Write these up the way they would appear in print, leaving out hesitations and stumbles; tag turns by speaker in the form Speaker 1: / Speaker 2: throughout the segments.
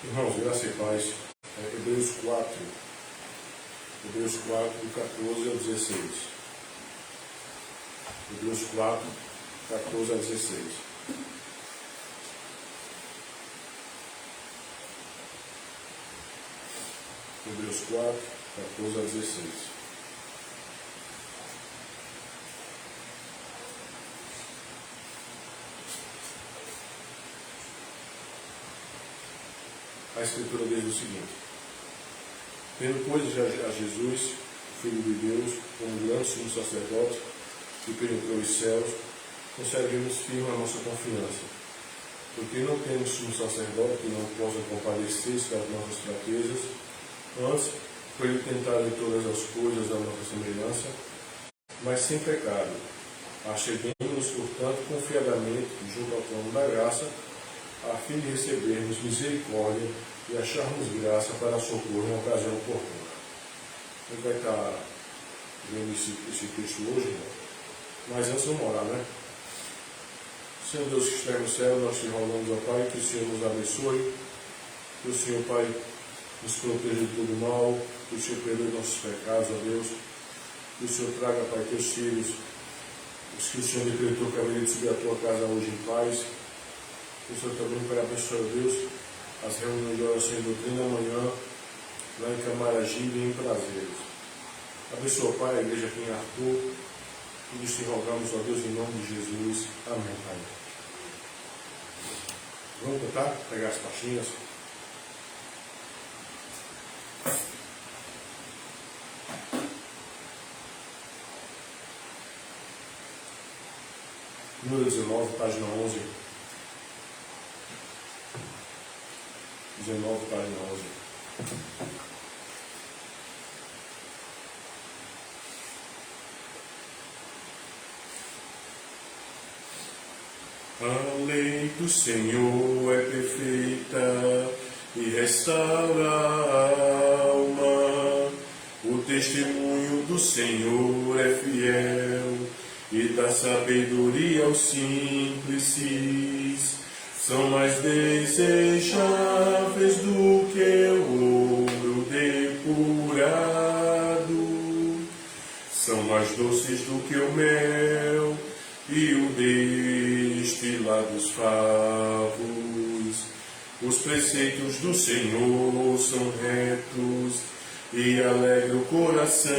Speaker 1: Irmãos, graça e paz. Hebreus 4, do 14 ao 16. Hebreus 4, 14 a 16. Hebreus 4, 14 a 16. A Escritura diz o seguinte: tendo, pois, a Jesus, Filho de Deus, como grande sumo sacerdote, que penetrou os céus, conservemos firme a nossa confiança. Porque não temos sumo sacerdote que não possa compadecer-se das nossas fraquezas, antes, por ele tentar em todas as coisas da nossa semelhança, mas sem pecado. Acheguemos-nos, portanto, confiadamente junto ao trono da graça, a fim de recebermos misericórdia e acharmos graça para socorro em ocasião oportuna. A gente vai estar vendo esse texto hoje, irmão. Mas antes vamos orar, né? Senhor Deus que está no céu, nós te rogamos, ó Pai, que o Senhor nos abençoe, que o Senhor, Pai, nos proteja de todo mal, que o Senhor perdoe nossos pecados, ó Deus, que o Senhor traga, Pai, teus filhos, os que o Senhor decretou que haveria de subir a tua casa hoje em paz. Que o Senhor também vai abençoar, Deus, as reuniões de oração e doutrina amanhã, lá em Camaragibe e em Prazeres. Abençoa, Pai, a igreja aqui em Arthur. Tudo te rogamos, ó Deus, em nome de Jesus. Amém, Pai. Vamos tentar pegar as pastinhas. Número 19, página 11. 19, página 11. A lei do Senhor é perfeita e restaura a alma. O testemunho do Senhor é fiel e dá sabedoria aos simples. São mais desejáveis do que o ouro depurado, são mais doces do que o mel e o destilar dos favos. Os preceitos do Senhor são retos e alegra o coração.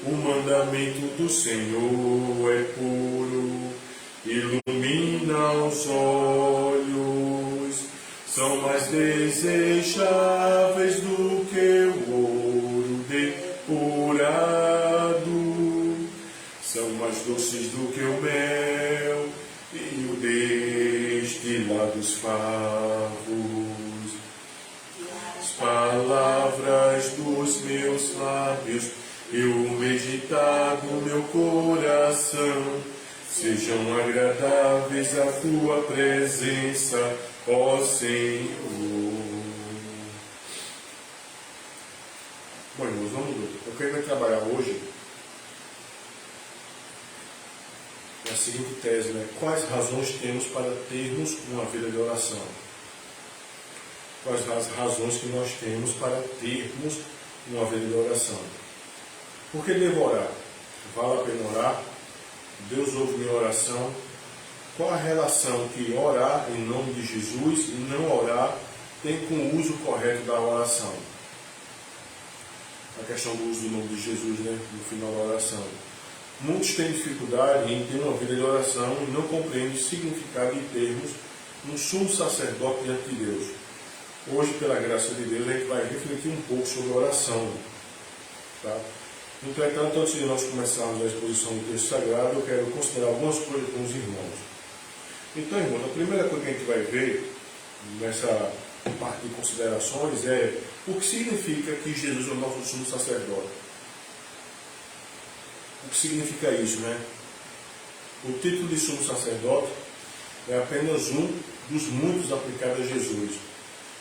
Speaker 1: O mandamento do Senhor é puro, ilumina os olhos, são mais desejáveis do que o ouro depurado, são mais doces do que o mel e o destilar dos favos. As palavras dos meus lábios e o meditar do meu coração sejam agradáveis à tua presença, ó Senhor. Bom, irmãos, eu quero trabalhar hoje a seguinte tese, né? Quais razões temos para termos uma vida de oração? Quais as razões que nós temos para termos uma vida de oração? Por que devo orar? Vale a pena orar? Deus ouve minha oração. Qual a relação que orar em nome de Jesus e não orar tem com o uso correto da oração? A questão do uso do nome de Jesus, né, no final da oração. Muitos têm dificuldade em ter uma vida de oração e não compreendem o significado de termos um sumo sacerdote diante de Deus. Hoje, pela graça de Deus, a gente vai refletir um pouco sobre a oração. Tá? Entretanto, antes de nós começarmos a exposição do texto sagrado, eu quero considerar algumas coisas com os irmãos. Então, irmãos, a primeira coisa que a gente vai ver nessa parte de considerações é o que significa que Jesus é o nosso sumo sacerdote. O que significa isso, né? O título de sumo sacerdote é apenas um dos muitos aplicados a Jesus.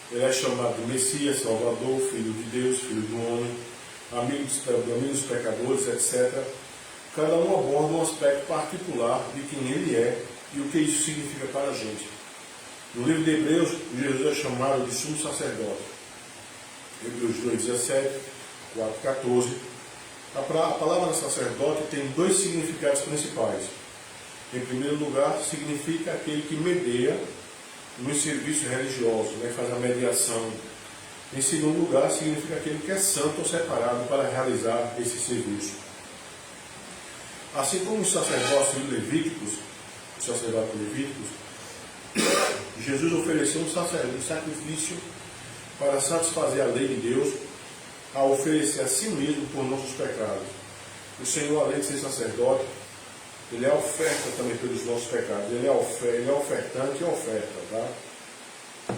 Speaker 1: Ele é chamado de Messias, Salvador, Filho de Deus, Filho do Homem, amigo dos pecadores, etc. Cada um aborda um aspecto particular de quem ele é e o que isso significa para a gente. No livro de Hebreus, Jesus é chamado de sumo sacerdote. Hebreus 2,17, 4,14. A palavra sacerdote tem dois significados principais. Em primeiro lugar, significa aquele que medeia nos serviços religiosos, faz a mediação. Em segundo lugar, significa aquele que é santo ou separado para realizar esse serviço. Assim como os sacerdotes levíticos, Jesus ofereceu um sacrifício para satisfazer a lei de Deus, a oferecer a si mesmo por nossos pecados. O Senhor, além de ser sacerdote, Ele é oferta também pelos nossos pecados. Ele é ofertante e oferta. Tá?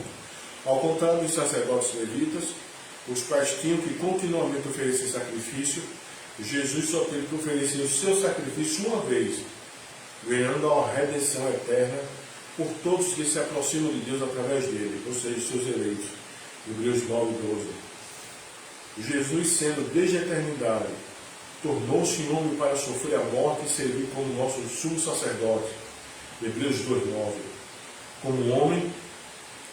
Speaker 1: Ao contrário dos sacerdotes levitas, os quais tinham que continuamente oferecer sacrifício, Jesus só teve que oferecer o seu sacrifício uma vez, ganhando a redenção eterna por todos que se aproximam de Deus através dele, ou seja, os seus eleitos. Hebreus 9:12. Jesus, sendo desde a eternidade, tornou-se homem para sofrer a morte e servir como nosso sumo sacerdote. Hebreus 2:9. Como homem,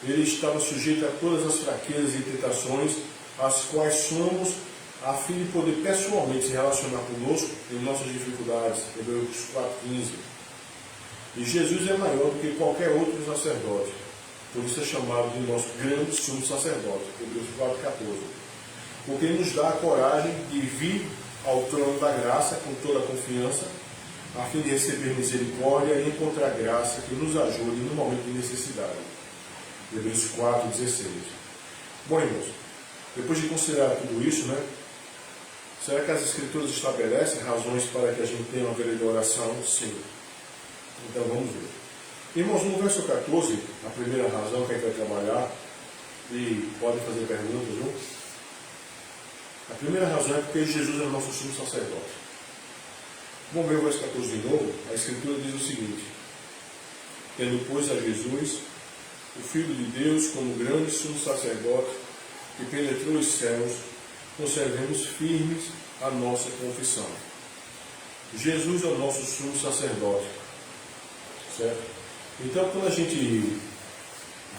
Speaker 1: ele estava sujeito a todas as fraquezas e tentações, as quais somos, a fim de poder pessoalmente se relacionar conosco em nossas dificuldades. Hebreus 4:15. E Jesus é maior do que qualquer outro sacerdote, por isso é chamado de nosso grande sumo sacerdote. Hebreus 4:14. Porque nos dá a coragem de vir ao trono da graça com toda a confiança, a fim de receber misericórdia e encontrar graça que nos ajude no momento de necessidade. Hebreus 4:16. Bom, irmãos, depois de considerar tudo isso, será que as Escrituras estabelecem razões para que a gente tenha uma vida de oração? Sim. Então vamos ver. Irmãos, no verso 14, a primeira razão que a gente vai trabalhar, e pode fazer perguntas, não? A primeira razão é porque Jesus é o nosso sumo sacerdote. Vamos ver o verso 14 de novo. A Escritura diz o seguinte: tendo, pois, a Jesus, o Filho de Deus, como grande sumo sacerdote, que penetrou os céus, conservemos firmes a nossa confissão. Jesus é o nosso sumo sacerdote. Certo? Então, quando a gente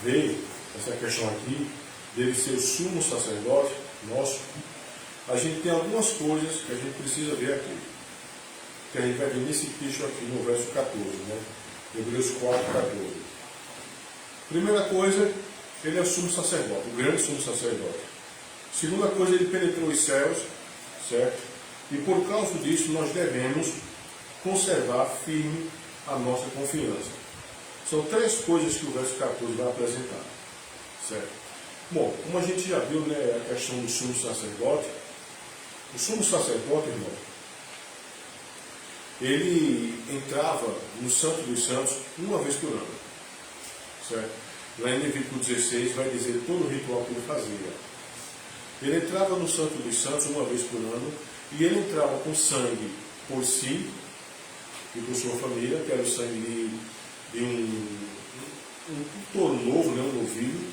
Speaker 1: vê essa questão aqui, dele ser o sumo sacerdote nosso, a gente tem algumas coisas que a gente precisa ver aqui. Que a gente vai ver nesse texto aqui, no verso 14, Hebreus 4:14. Primeira coisa, ele é o sumo sacerdote, o grande sumo sacerdote. Segunda coisa, ele penetrou os céus, certo? E por causa disso, nós devemos conservar firme a nossa confiança. São três coisas que o verso 14 vai apresentar, certo? Bom, como a gente já viu, a questão do sumo sacerdote, o sumo sacerdote, irmão, ele entrava no Santo dos Santos uma vez por ano, certo? Lá em Levítico 16 vai dizer todo o ritual que ele fazia. Ele entrava no Santo dos Santos uma vez por ano, e ele entrava com sangue por si e por sua família, que era o sangue de um touro novo, um novilho,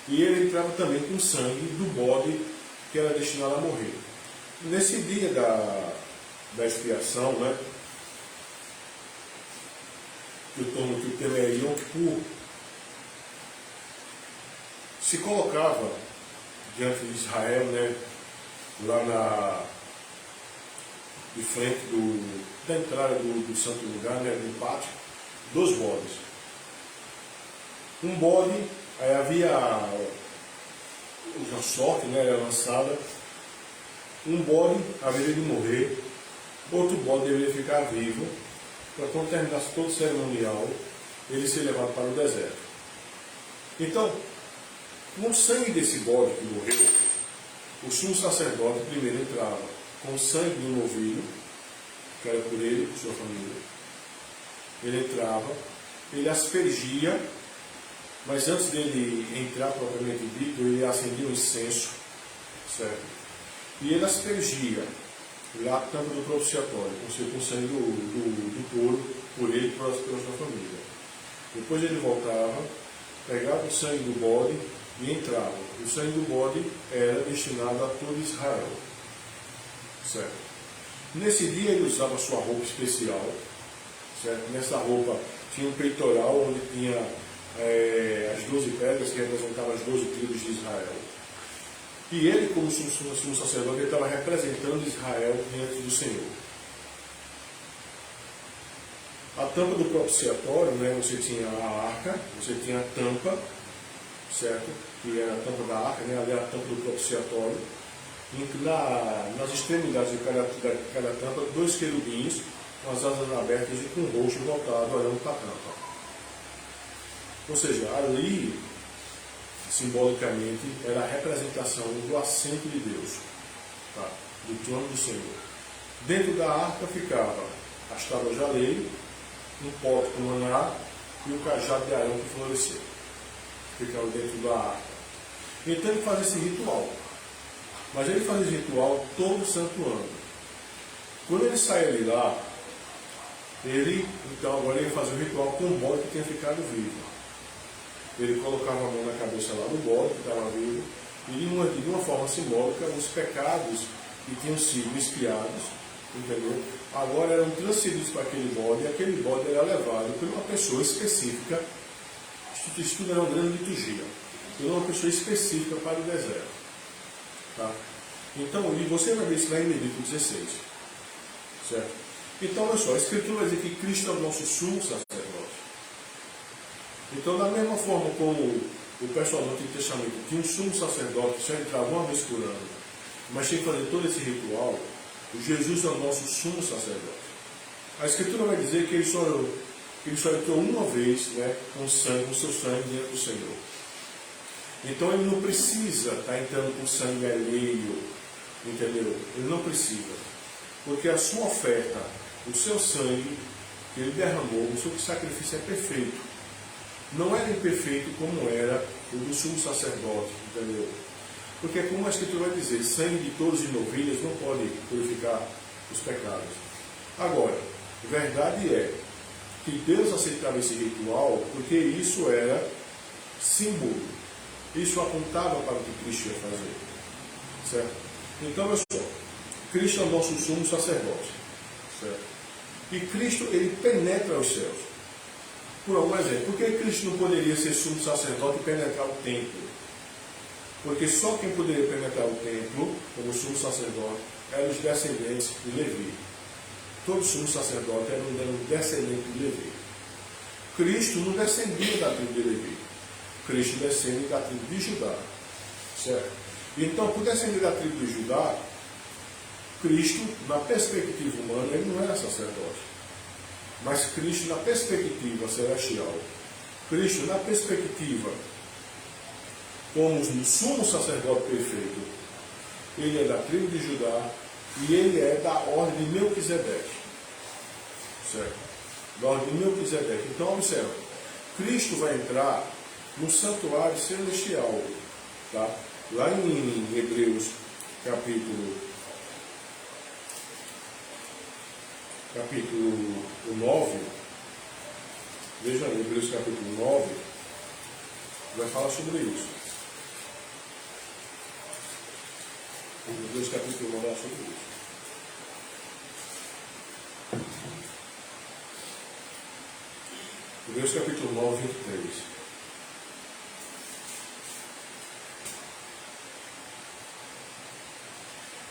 Speaker 1: e ele entrava também com sangue do bode que era destinado a morrer. Nesse dia da expiação, que o tema é Yom Kippur, se colocava diante de Israel, lá de frente da entrada do santo lugar, do pátio, 2 bodes. Um bode, aí havia uma sorte, era lançada. Um bode haveria de morrer, outro bode deveria ficar vivo, para quando terminasse todo o cerimonial, ele ser levado para o deserto. Então, com o sangue desse bode que morreu, o sumo sacerdote primeiro entrava com o sangue de um novilho, que era por ele e por sua família. Ele entrava, ele aspergia, mas antes dele entrar propriamente dito, ele acendia um incenso, certo? E ele aspergia lá a tampa do propiciatório, com o sangue do touro, por ele e pela sua família. Depois ele voltava, pegava o sangue do bode e entrava. O sangue do bode era destinado a todo Israel, certo? Nesse dia ele usava sua roupa especial, certo? Nessa roupa tinha um peitoral onde tinha as 12 pedras que representavam as 12 tribos de Israel. E ele, como sumo sacerdote, ele estava representando Israel diante do Senhor. A tampa do propiciatório, né, você tinha a arca, você tinha a tampa, certo? Que era a tampa da arca, né, ali era a tampa do propiciatório. E nas extremidades de cada tampa, 2 querubins com as asas abertas e com o rosto voltado, olhando para a tampa. Ou seja, ali, simbolicamente, era a representação do assento de Deus, tá? Do trono do Senhor. Dentro da arca ficava as tábuas da lei, um pote com maná e o cajado de Arão que floresceu. Ficava dentro da arca. Então ele faz esse ritual. Mas ele faz esse ritual todo santo ano. Quando ele sai ali lá, então agora ele fazia o ritual com o bode que tinha ficado vivo. Ele colocava a mão na cabeça lá do bode que estava vivo, e de uma forma simbólica, os pecados que tinham sido expiados, entendeu? Agora eram transferidos para aquele bode, e aquele bode era levado por uma pessoa específica. Isso tudo era uma grande liturgia, por uma pessoa específica para o deserto. Tá? Então, e você vai ver isso lá em Levítico 16. Certo? Então, olha só, a Escritura vai dizer que Cristo é o nosso sumo sacerdote. Então, da mesma forma como o pessoal do Antigo Testamento tinha um sumo sacerdote que só entrava uma vez por ano, mas tinha que fazer todo esse ritual, Jesus é o nosso sumo sacerdote. A Escritura vai dizer que ele só entrou uma vez, né, com o seu sangue diante do Senhor. Então ele não precisa estar entrando com sangue alheio, entendeu? Ele não precisa. Porque a sua oferta, o seu sangue que ele derramou, o seu sacrifício é perfeito. Não era imperfeito como era o do sumo sacerdote, entendeu? Porque como a Escritura vai dizer, sangue de touros e novilhas não pode purificar os pecados. Agora, a verdade é que Deus aceitava esse ritual porque isso era símbolo. Isso apontava para o que Cristo ia fazer. Certo? Então, olha só. Cristo é o nosso sumo sacerdote. Certo? E Cristo, ele penetra os céus. Por algum exemplo, por que Cristo não poderia ser sumo sacerdote e penetrar o templo? Porque só quem poderia penetrar o templo, como sumo sacerdote, eram os descendentes de Levi. Todo sumo sacerdote era um descendente de Levi. Cristo não descendia da tribo de Levi. Cristo descende da tribo de Judá. Certo? Então, por descender da tribo de Judá, Cristo, na perspectiva humana, ele não era sacerdote. Mas Cristo, na perspectiva celestial, Cristo, na perspectiva como o sumo sacerdote perfeito, ele é da tribo de Judá e ele é da ordem de Melquisedeque. Certo? Da ordem de Melquisedeque. Então, observa, Cristo vai entrar no santuário celestial, tá? Lá em Hebreus capítulo 9, veja aí, Hebreus capítulo 9, vai falar sobre isso. Hebreus capítulo 9 vai falar sobre isso. Hebreus capítulo 9, 23.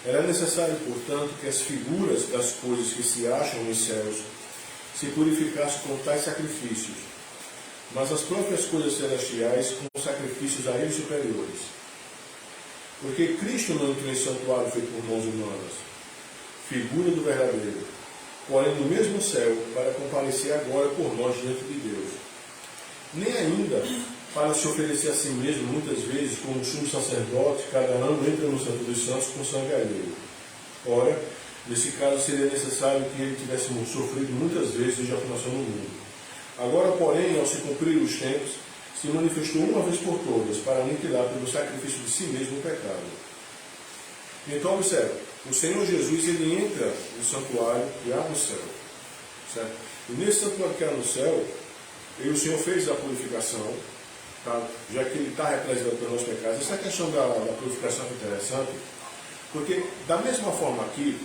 Speaker 1: Era necessário, portanto, que as figuras das coisas que se acham nos céus se purificassem com tais sacrifícios, mas as próprias coisas celestiais com sacrifícios a eles superiores. Porque Cristo não entrou em santuário feito por mãos humanas, figura do verdadeiro, porém no mesmo céu, para comparecer agora por nós diante de Deus. Nem ainda para se oferecer a si mesmo, muitas vezes, como sumo sacerdote, cada ano entra no Santo dos Santos com sangue alheio. Ora, nesse caso seria necessário que ele tivesse sofrido muitas vezes desde a fundação do mundo. Agora, porém, ao se cumprir os tempos, se manifestou uma vez por todas, para aniquilar pelo sacrifício de si mesmo o pecado. Então, observe, o Senhor Jesus, ele entra no santuário que há no céu. Certo? E nesse santuário que há no céu, o Senhor fez a purificação, tá? Já que ele está representando pelos nossos pecados. Essa questão da purificação é interessante, porque da mesma forma aqui,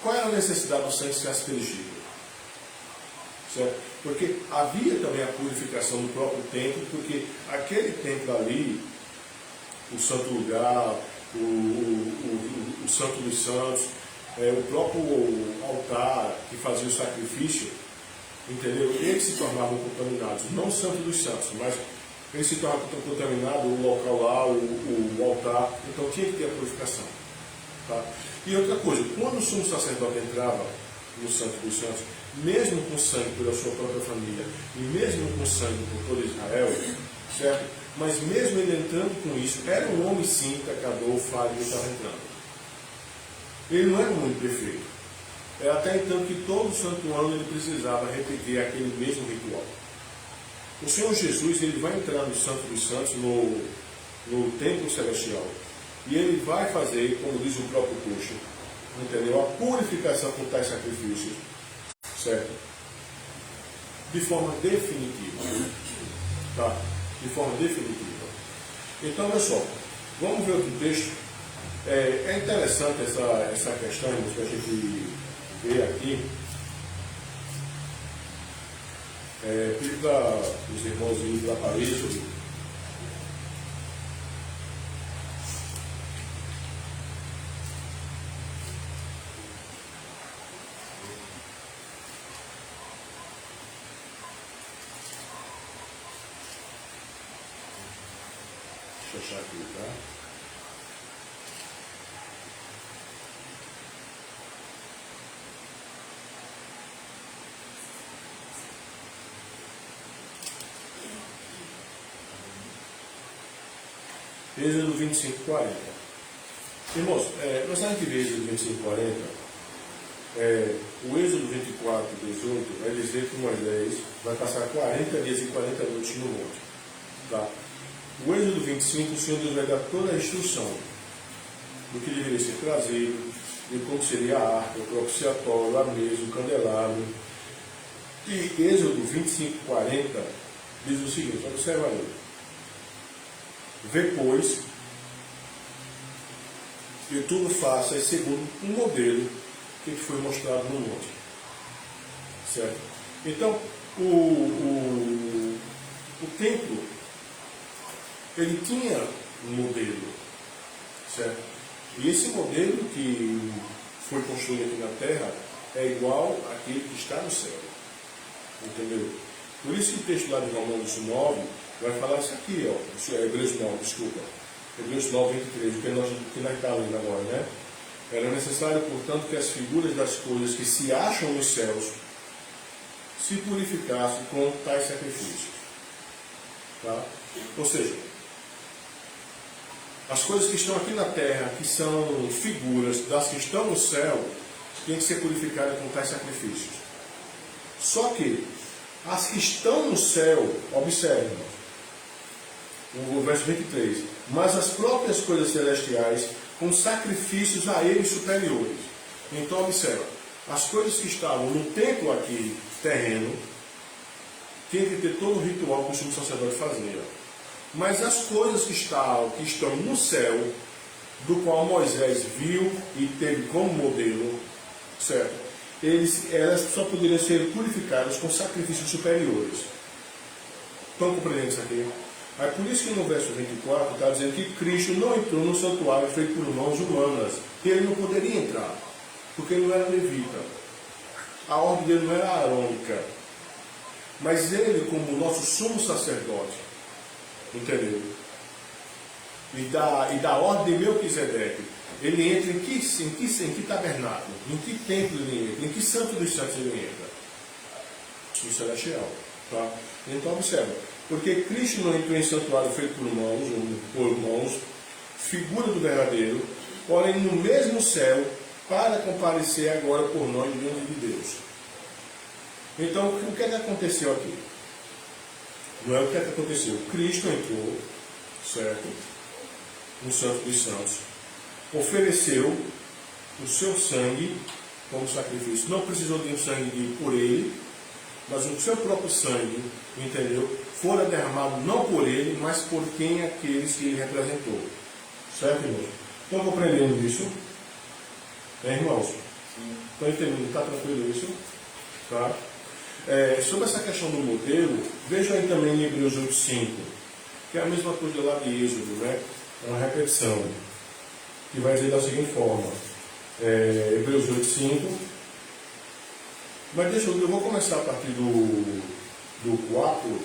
Speaker 1: qual é a necessidade do sangue ser aspergido? certo? Porque havia também a purificação do próprio templo, porque aquele templo ali, o santo lugar, o santo dos santos, o próprio altar que fazia o sacrifício, entendeu? Eles se tornavam contaminados, não o santo dos santos, mas eles se tornavam contaminados, o local lá, o altar, então tinha que ter a purificação. Tá? E outra coisa, quando o sumo sacerdote entrava no santo dos santos, mesmo com sangue pela sua própria família, e mesmo com sangue por todo Israel, certo? Mas mesmo ele entrando com isso, era um homem sim, pecador, falho, que estava entrando. Ele não era um homem perfeito. Até então que todo santo ano ele precisava repetir aquele mesmo ritual. O Senhor Jesus ele vai entrar no Santo dos Santos, no templo celestial, e ele vai fazer, como diz o próprio coxo, entendeu? A purificação por tais sacrifícios, certo? De forma definitiva. Tá? De forma definitiva. Então, olha só, vamos ver outro texto. É interessante essa questão que a gente vê aqui. Pedi para os irmãos irem para Paris. Deixa eu achar aqui, tá? Êxodo 25, 40. Irmãos, nós sabemos que Êxodo 25, 40, o Êxodo 24, 18, vai dizer que Moisés vai passar 40 dias e 40 noites no monte. Tá? O Êxodo 25, o Senhor Deus vai dar toda a instrução do que deveria ser trazido, de como seria a arca, o propiciatório, a mesa, o candelabro. E Êxodo 25, 40 diz o seguinte, observa aí. Vê, pois, que tudo faça segundo um modelo que foi mostrado no monte. Certo? Então, o templo, ele tinha um modelo. Certo? E esse modelo que foi construído aqui na terra é igual àquele que está no céu. Entendeu? Por isso que o texto lá de Romanos 9 vai falar isso aqui, ó. Hebreus 9, desculpa. Hebreus 9, 23, que nós estamos lendo agora, né? Era necessário, portanto, que as figuras das coisas que se acham nos céus se purificassem com tais sacrifícios. Tá? Ou seja, as coisas que estão aqui na terra, que são figuras das que estão no céu, têm que ser purificadas com tais sacrifícios. Só que as que estão no céu, observem, o verso 23, mas as próprias coisas celestiais com sacrifícios a eles superiores. Então, observa, as coisas que estavam no templo aqui, terreno, tinha que ter todo o ritual que o sumo sacerdote fazia. Mas as coisas que estão no céu, do qual Moisés viu e teve como modelo, certo? Elas só poderiam ser purificadas com sacrifícios superiores. Estão compreendendo isso aqui? É por isso que no verso 24 está dizendo que Cristo não entrou no santuário feito por mãos humanas. Ele não poderia entrar, porque ele não era levita. A ordem dele não era arônica. Mas ele, como nosso sumo sacerdote, entendeu? E da ordem de Melquisedeque, ele entra em que tabernáculo? Em que templo ele entra? Em que santo dos santos ele entra? No celestial. Tá? Então observa, porque Cristo não entrou em santuário feito por mãos, figura do verdadeiro, porém no mesmo céu, para comparecer agora por nós diante de Deus. Então o que é que aconteceu aqui? Não é o que é que aconteceu. Cristo entrou, certo? No Santo dos Santos, ofereceu o seu sangue como sacrifício. Não precisou de um sangue por ele, mas o seu próprio sangue, entendeu? Fora derramado não por ele, mas por quem aqueles que ele representou. Certo, irmãos? Estão compreendendo isso? Irmãos? Estão entendendo? Está tranquilo isso? Tá? Sobre essa questão do modelo, vejam aí também em Hebreus 8,5, que é a mesma coisa lá de Êxodo, né? É uma repetição, que vai dizer da seguinte forma, Hebreus 8,5, mas eu vou começar a partir do 4,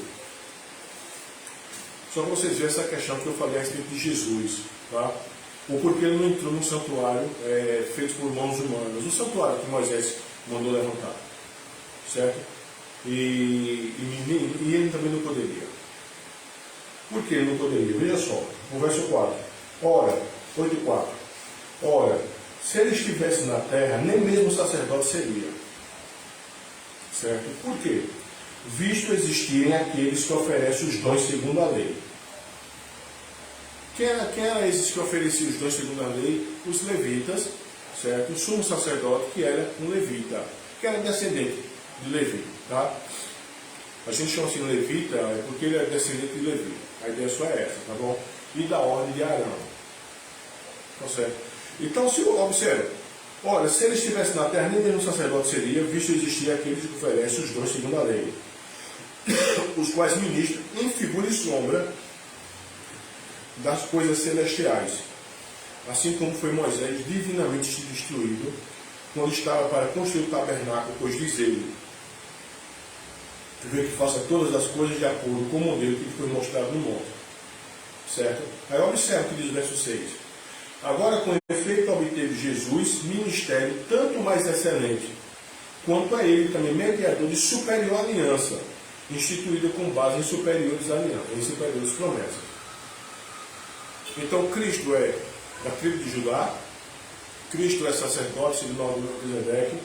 Speaker 1: só para vocês verem essa questão que eu falei a respeito de Jesus, tá? O porquê ele não entrou no santuário feito por mãos humanas, o santuário que Moisés mandou levantar, certo? E ele também não poderia. Por que ele não poderia? Veja só, o verso 4. Ora, 8,4. Ora, se ele estivesse na terra, nem mesmo sacerdote seria. Certo? Por quê? Visto existirem aqueles que oferecem os dons segundo a lei. Quem era esses que ofereciam os dons segundo a lei? Os levitas, certo? O sumo sacerdote, que era um levita, que era descendente de Levi, tá? A gente chama assim levita porque ele é descendente de Levi. A ideia só é essa, tá bom? E da ordem de Arão. Tá certo? Então, se observa, olha, se ele estivesse na terra, nem mesmo sacerdote seria, visto existir aqueles que oferecem os dons segundo a lei, os quais ministram em figura e sombra das coisas celestiais, assim como foi Moisés divinamente instruído quando estava para construir o tabernáculo, pois diz ele, que faça todas as coisas de acordo com o modelo que foi mostrado no monte. Certo? Aí observa o que diz o verso 6. Agora, com efeito, obteve Jesus ministério tanto mais excelente, quanto a ele também mediador de superior aliança, instituída com base em superiores alianças, em superiores promessas. Então, Cristo é da tribo de Judá, Cristo é sacerdote, segundo a ordem de Melquisedeque,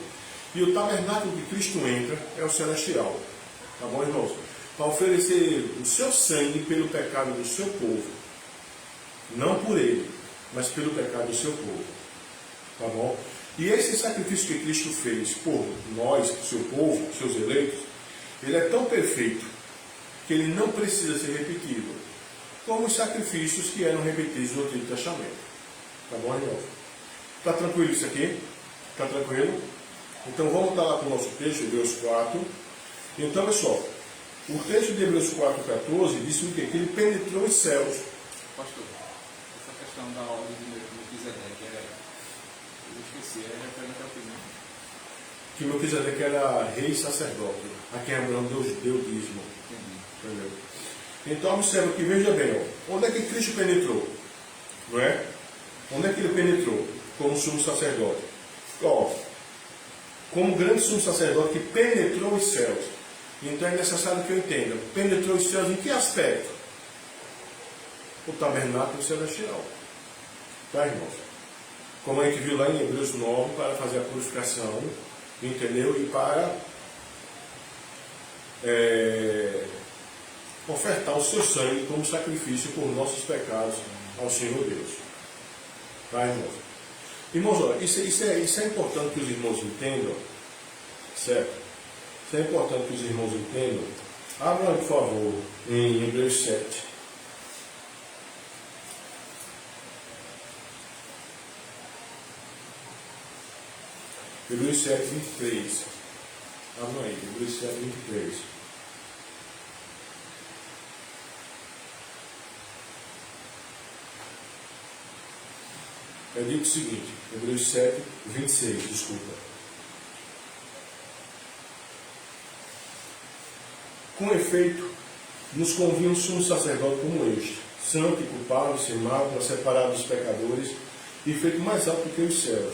Speaker 1: e o tabernáculo que Cristo entra é o celestial. Tá bom, irmãos? Para oferecer o seu sangue pelo pecado do seu povo. Não por ele, mas pelo pecado do seu povo. Tá bom? E esse sacrifício que Cristo fez por nós, seu povo, seus eleitos, ele é tão perfeito que ele não precisa ser repetido, como os sacrifícios que eram repetidos no Antigo Testamento. Tá bom, irmãos? Está tranquilo isso aqui? Está tranquilo? Então vamos estar lá com o nosso texto, Hebreus 4. Então, pessoal, o texto de Hebreus 4,14 diz o quê? Que ele penetrou os céus.
Speaker 2: Pastor, essa questão da ordem de Melquisedeque, eu esqueci, é referente ao que mesmo?
Speaker 1: Que Melquisedeque era rei e sacerdote, a quem Abraão deu dízimo. Entendeu? Então, observa que, veja bem, ó, onde é que Cristo penetrou? Não é? Onde é que ele penetrou? Como sumo sacerdote. Ó, como grande sumo sacerdote que penetrou os céus. Então é necessário que eu entenda. Penetrou os céus em que aspecto? O tabernáculo celestial. Tá, irmãos? Como a gente viu lá em Hebreus 9, para fazer a purificação, entendeu? E para ofertar o seu sangue como sacrifício por nossos pecados ao Senhor Deus. Tá, irmãos? Irmãos, olha, isso é importante que os irmãos entendam, certo? Isso é importante que os irmãos entendam. Abram, por favor, em Hebreus 7. Hebreus 7, 23. Abram aí, Hebreus 7, 23. É dito o seguinte, Hebreus 7, 26, desculpa. Com efeito, nos convinha um sumo sacerdote como este, santo e culpável, sem mácula, separado dos pecadores e feito mais alto que os céus,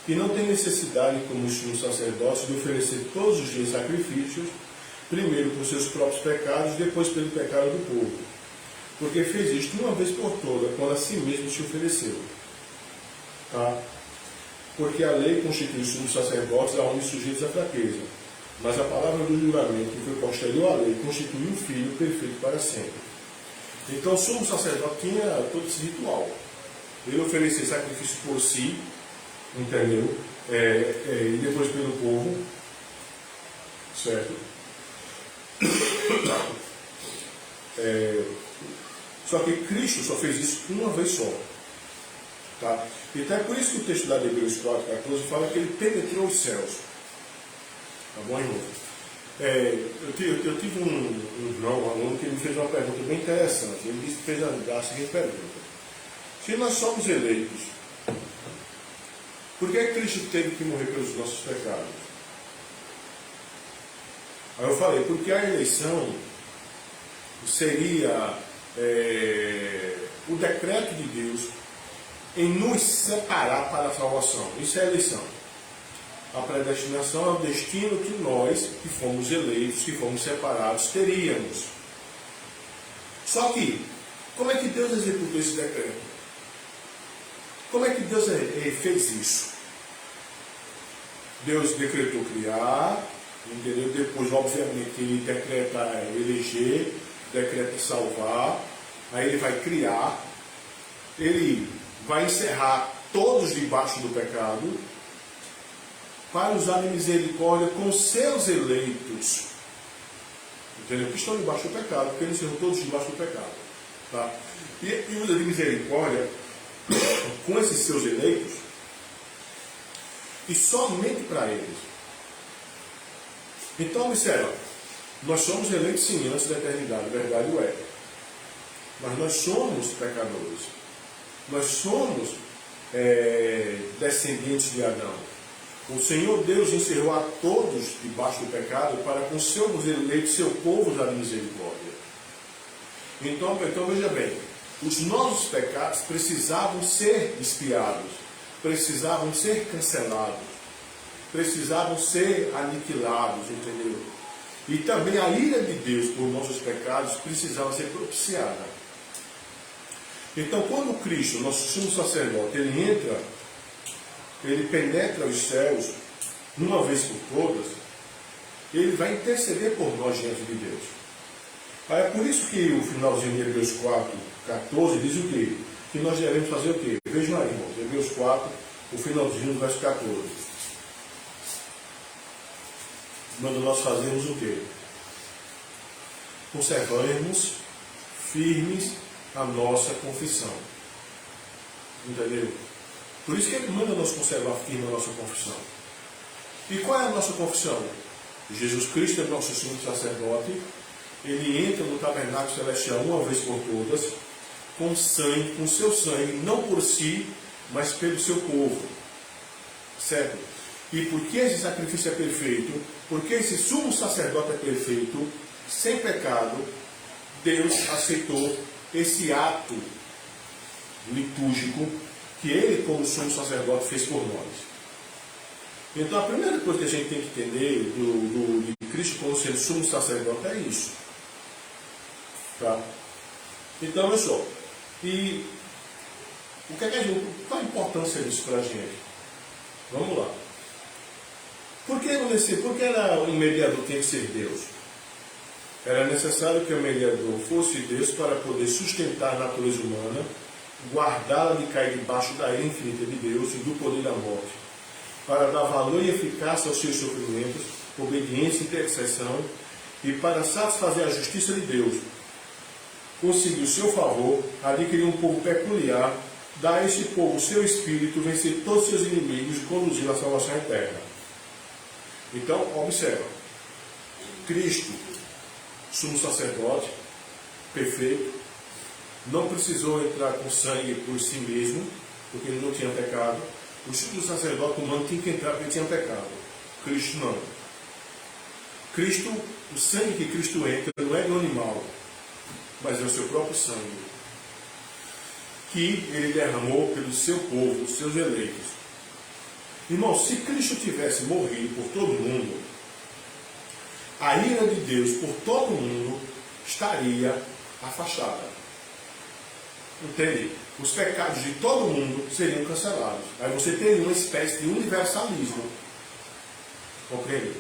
Speaker 1: que não tem necessidade, como os sumos sacerdotes, de oferecer todos os dias sacrifícios, primeiro por seus próprios pecados, depois pelo pecado do povo, porque fez isto uma vez por toda, quando a si mesmo se ofereceu. Tá? Porque a lei constitui os sumos sacerdotes aonde sujeitos à fraqueza, mas a palavra do juramento, que foi posterior à lei, constituiu um filho perfeito para sempre. Então o sumo sacerdote tinha todo esse ritual. Ele oferecia sacrifício por si, entendeu? E depois pelo povo, certo? Só que Cristo só fez isso uma vez só. Tá? Então é por isso que o texto lá de Hebreus 4,14 fala que ele penetrou os céus. Tá bom, irmão? Eu tive um aluno que me fez uma pergunta bem interessante. Ele fez a seguinte pergunta: se nós somos eleitos, por que Cristo teve que morrer pelos nossos pecados? Aí eu falei, porque a eleição seria o decreto de Deus em nos separar para a salvação. Isso é eleição. A predestinação é o destino que nós, que fomos eleitos, que fomos separados, teríamos. Só que, como é que Deus executou esse decreto? Como é que Deus fez isso? Deus decretou criar, entendeu? Depois, obviamente, ele decreta eleger, decreta salvar, aí ele vai criar, ele vai encerrar todos debaixo do pecado, para usar de misericórdia com seus eleitos, entendeu? Que estão debaixo do pecado, porque eles estão todos debaixo do pecado, tá? E usa de misericórdia com esses seus eleitos, e somente para eles. Então, observa, nós somos eleitos sim, antes da eternidade, verdade o é. Mas nós somos pecadores. Nós somos descendentes de Adão. O Senhor Deus encerrou a todos debaixo do pecado para com seus eleitos, seu povo, dar misericórdia. Então veja bem, os nossos pecados precisavam ser expiados, precisavam ser cancelados, precisavam ser aniquilados, entendeu? E também a ira de Deus por nossos pecados precisava ser propiciada. Então, quando Cristo, nosso sumo sacerdote, ele entra, ele penetra os céus, numa vez por todas, ele vai interceder por nós diante de Deus. Aí é por isso que o finalzinho de Hebreus 4:14 diz o quê? Que nós devemos fazer o quê? Vejam aí, irmãos, Hebreus 4, o finalzinho do verso 14. Manda nós fazermos o quê? Conservemos firmes a nossa confissão. Entendeu? Por isso que ele manda nós conservar firme a nossa confissão. E qual é a nossa confissão? Jesus Cristo é nosso sumo sacerdote. Ele entra no tabernáculo celestial uma vez por todas, com sangue, com seu sangue, não por si, mas pelo seu povo. Certo? E porque esse sacrifício é perfeito, porque esse sumo sacerdote é perfeito, sem pecado, Deus aceitou esse ato litúrgico que ele, como sumo sacerdote, fez por nós. Então, a primeira coisa que a gente tem que entender de Cristo como sendo sumo sacerdote é isso. Tá? Então, olha só. E qual a importância disso para a gente? Vamos lá. Por que o mediador tem que ser Deus? Era necessário que o mediador fosse Deus para poder sustentar a natureza humana, guardá-la de cair debaixo da ira infinita de Deus e do poder da morte, para dar valor e eficácia aos seus sofrimentos, obediência e intercessão, e para satisfazer a justiça de Deus, conseguir o seu favor, adquirir um povo peculiar, dar a esse povo o seu espírito, vencer todos os seus inimigos e conduzir à salvação eterna. Então, observa, Cristo, sumo sacerdote, perfeito, não precisou entrar com sangue por si mesmo, porque ele não tinha pecado. O sumo sacerdote humano tinha que entrar porque ele tinha pecado. Cristo não. Cristo, o sangue que Cristo entra não é do animal, mas é o seu próprio sangue, que ele derramou pelo seu povo, os seus eleitos. Irmão, se Cristo tivesse morrido por todo mundo, a ira de Deus por todo mundo estaria afastada. Entende? Os pecados de todo mundo seriam cancelados. Aí você teria uma espécie de universalismo. Compreende?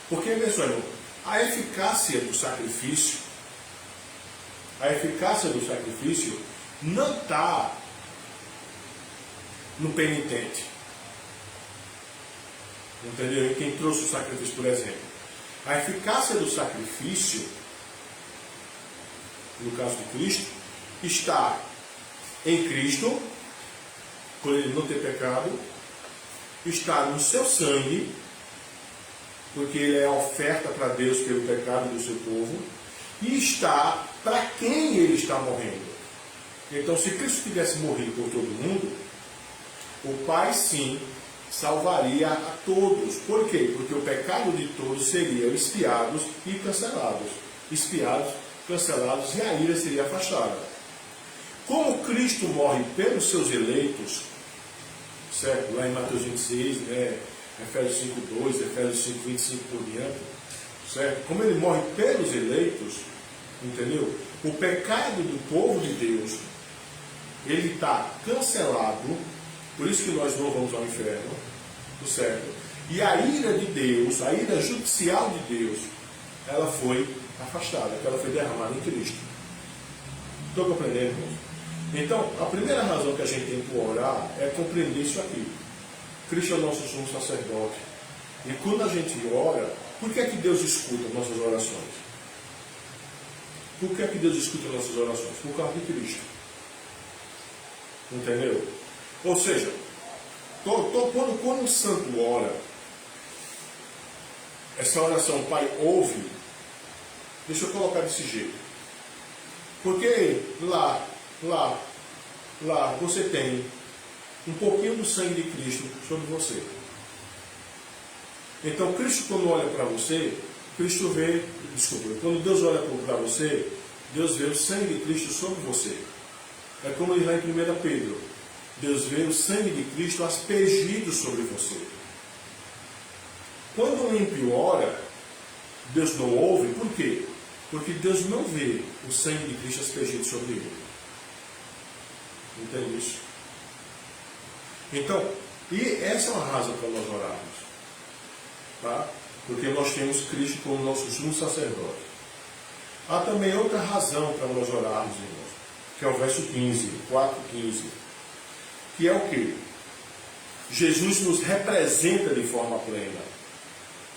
Speaker 1: Porque, pessoal, irmão, a eficácia do sacrifício não está no penitente. Entendeu? Em quem trouxe o sacrifício, por exemplo. A eficácia do sacrifício, no caso de Cristo, está em Cristo, por ele não ter pecado, está no seu sangue, porque ele é a oferta para Deus pelo pecado do seu povo, e está para quem ele está morrendo. Então, se Cristo tivesse morrido por todo mundo, o Pai sim salvaria a todos. Por quê? Porque o pecado de todos seria expiados e cancelados. Expiados, cancelados, e a ira seria afastada. Como Cristo morre pelos seus eleitos, certo? Lá em Mateus 26, né? Efésios 5:2, Efésios 5:25 por diante, certo? Como ele morre pelos eleitos, entendeu? O pecado do povo de Deus, ele está cancelado, por isso que nós não vamos ao inferno, certo? E a ira de Deus, a ira judicial de Deus, ela foi afastada, ela foi derramada em Cristo. Estou compreendendo, irmãos? Então, a primeira razão que a gente tem que orar é compreender isso aqui. Cristo é o nosso sumo sacerdote. E quando a gente ora, por que é que Deus escuta nossas orações? Por que é que Deus escuta nossas orações? Por causa de Cristo. Entendeu? Ou seja, quando um santo ora, essa oração o Pai ouve, deixa eu colocar desse jeito. Porque lá você tem um pouquinho do sangue de Cristo sobre você. Então Cristo, quando olha para você, Cristo vê, quando Deus olha para você, Deus vê o sangue de Cristo sobre você. É como ele lá em 1 Pedro. Deus vê o sangue de Cristo aspergido sobre você. Quando o ímpio ora, Deus não ouve, por quê? Porque Deus não vê o sangue de Cristo aspergido sobre ele. Entende isso? Então, e essa é uma razão para nós orarmos. Tá? Porque nós temos Cristo como nosso sumo sacerdote. Há também outra razão para nós orarmos, irmãos, que é o verso 15, 4:15. Que é o quê? Jesus nos representa de forma plena.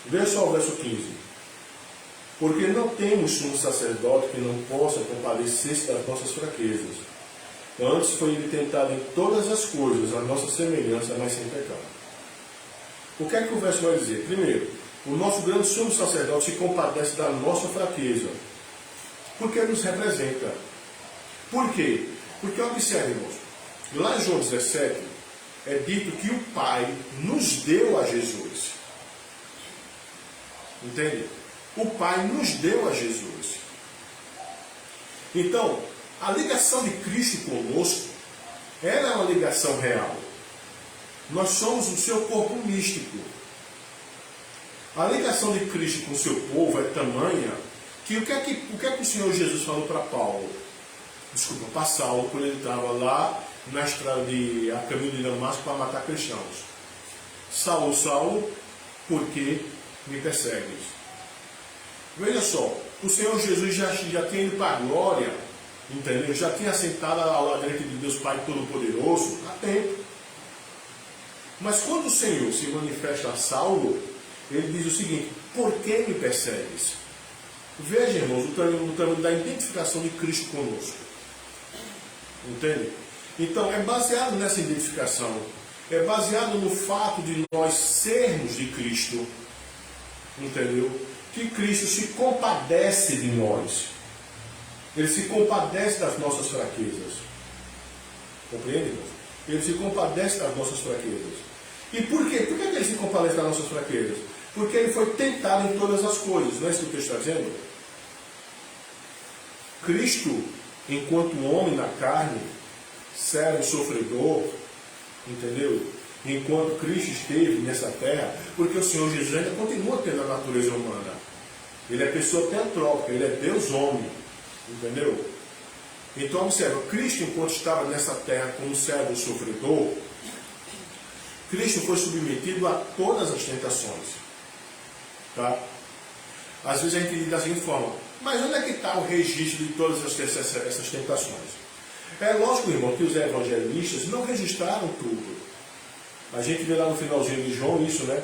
Speaker 1: Veja só o verso 15. Porque não temos sumo sacerdote que não possa compadecer-se das nossas fraquezas. Antes foi ele tentado em todas as coisas, a nossa semelhança, mas sem pecado. O que é que o verso vai dizer? Primeiro, o nosso grande sumo sacerdote se compadece da nossa fraqueza. Porque nos representa. Por quê? Porque, observe, irmãos, lá em João 17, é dito que o Pai nos deu a Jesus. Entende? O Pai nos deu a Jesus. Então, a ligação de Cristo conosco, ela é uma ligação real. Nós somos o seu corpo místico. A ligação de Cristo com o seu povo é tamanha que o que é que o Senhor Jesus falou para Paulo? Desculpa, para Saulo, quando ele estava lá na estrada a caminho de Damasco para matar cristãos. Saulo, Saulo, por que me persegues? Veja só, o Senhor Jesus já tinha ido para a glória, entendeu? Já tinha sentado ao lado direito de Deus Pai Todo-Poderoso há tempo. Mas quando o Senhor se manifesta a Saulo, ele diz o seguinte: por que me persegues? Veja, irmãos, o tamanho da identificação de Cristo conosco. Entende? Então, é baseado nessa identificação. É baseado no fato de nós sermos de Cristo. Entendeu? Que Cristo se compadece de nós. Ele se compadece das nossas fraquezas. Compreende, irmãos? Ele se compadece das nossas fraquezas. E por quê? Por que ele se compadece das nossas fraquezas? Porque ele foi tentado em todas as coisas. Não é isso que o texto está dizendo? Cristo, enquanto homem na carne, servo sofredor, entendeu? Enquanto Cristo esteve nessa terra, porque o Senhor Jesus ainda continua tendo a natureza humana. Ele é pessoa teotrópica, ele é Deus homem, entendeu? Então, observa, Cristo, enquanto estava nessa terra como servo sofredor, Cristo foi submetido a todas as tentações. Tá? Às vezes a gente diz da seguinte forma: mas onde é que está o registro de todas essas tentações? É lógico, irmão, que os evangelistas não registraram tudo. A gente vê lá no finalzinho de João isso, né?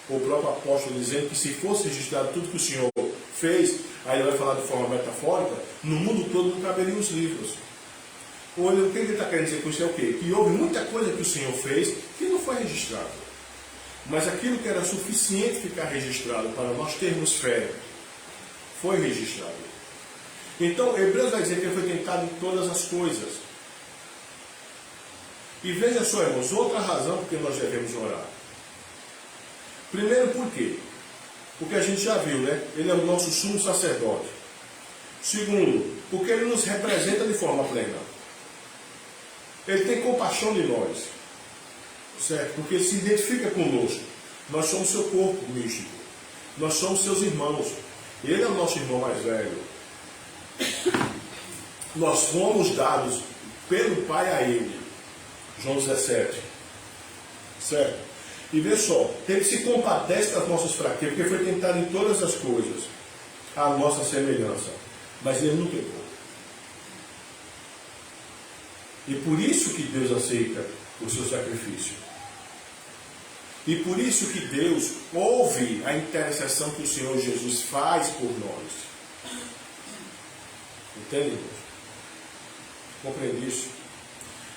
Speaker 1: O próprio apóstolo dizendo que se fosse registrado tudo que o Senhor fez, aí ele vai falar de forma metafórica, no mundo todo não caberiam os livros. Ou o que ele está querendo dizer com isso é o quê? Que houve muita coisa que o Senhor fez que não foi registrado. Mas aquilo que era suficiente ficar registrado para nós termos fé, foi registrado. Então, Hebreus vai dizer que ele foi tentado em todas as coisas. E veja só, irmãos, outra razão por que nós devemos orar. Primeiro, por quê? Porque a gente já viu, né? Ele é o nosso sumo sacerdote. Segundo, porque ele nos representa de forma plena. Ele tem compaixão de nós. Certo? Porque ele se identifica conosco. Nós somos seu corpo místico. Nós somos seus irmãos. Ele é o nosso irmão mais velho. Nós fomos dados pelo Pai a ele. João 17. Certo? E vê só, ele se compadece das nossas fraquezas, porque foi tentado em todas as coisas, a nossa semelhança. Mas ele não pecou. E por isso que Deus aceita o seu sacrifício. E por isso que Deus ouve a intercessão que o Senhor Jesus faz por nós. Entende, irmãos? Compreende isso?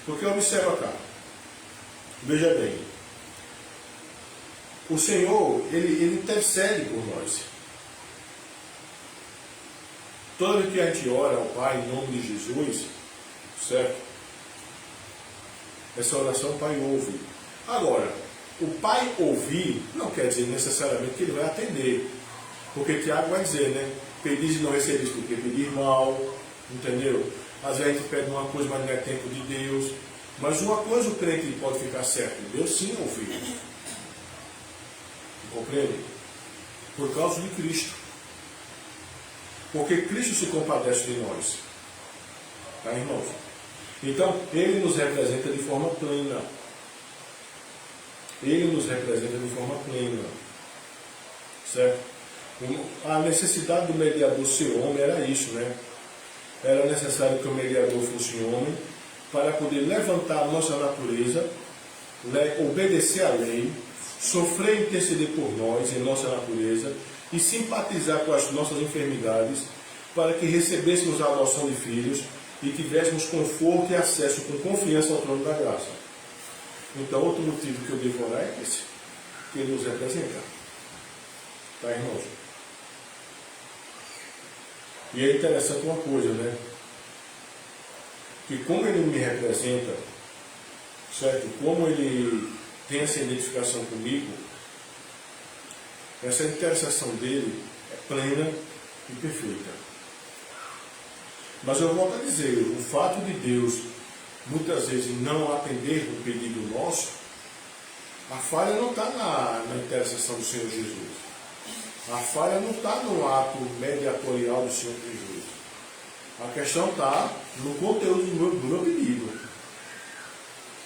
Speaker 1: Porque observa cá. Veja bem. O Senhor, ele intercede por nós. Toda vez que a gente ora ao Pai em nome de Jesus, certo? Essa oração o Pai ouve. Agora, o Pai ouvir não quer dizer necessariamente que ele vai atender. Porque Tiago vai dizer, né? Pedis e não recebis porque pedir mal, entendeu? Às vezes a gente pede uma coisa, mas não é tempo de Deus. Mas uma coisa o crente pode ficar certo, Deus sim ouviu. Compreende? Por causa de Cristo. Porque Cristo se compadece de nós. Tá, irmãos? Então, ele nos representa de forma plena. Ele nos representa de forma plena. Certo? A necessidade do mediador ser homem era isso, né? Era necessário que o mediador fosse homem para poder levantar a nossa natureza, obedecer à lei, sofrer e interceder por nós em nossa natureza e simpatizar com as nossas enfermidades para que recebêssemos a adoção de filhos e tivéssemos conforto e acesso com confiança ao trono da graça. Então, outro motivo que eu devo orar é esse, que ele nos representa. Tá, irmãos? E é interessante uma coisa, né? Que como ele me representa, certo? Como ele tem essa identificação comigo, essa intercessão dele é plena e perfeita. Mas eu volto a dizer, o fato de Deus muitas vezes não atender o pedido nosso, a falha não está na intercessão do Senhor Jesus. A falha não está no ato mediatorial do Senhor Jesus. A questão está no conteúdo do meu pedido.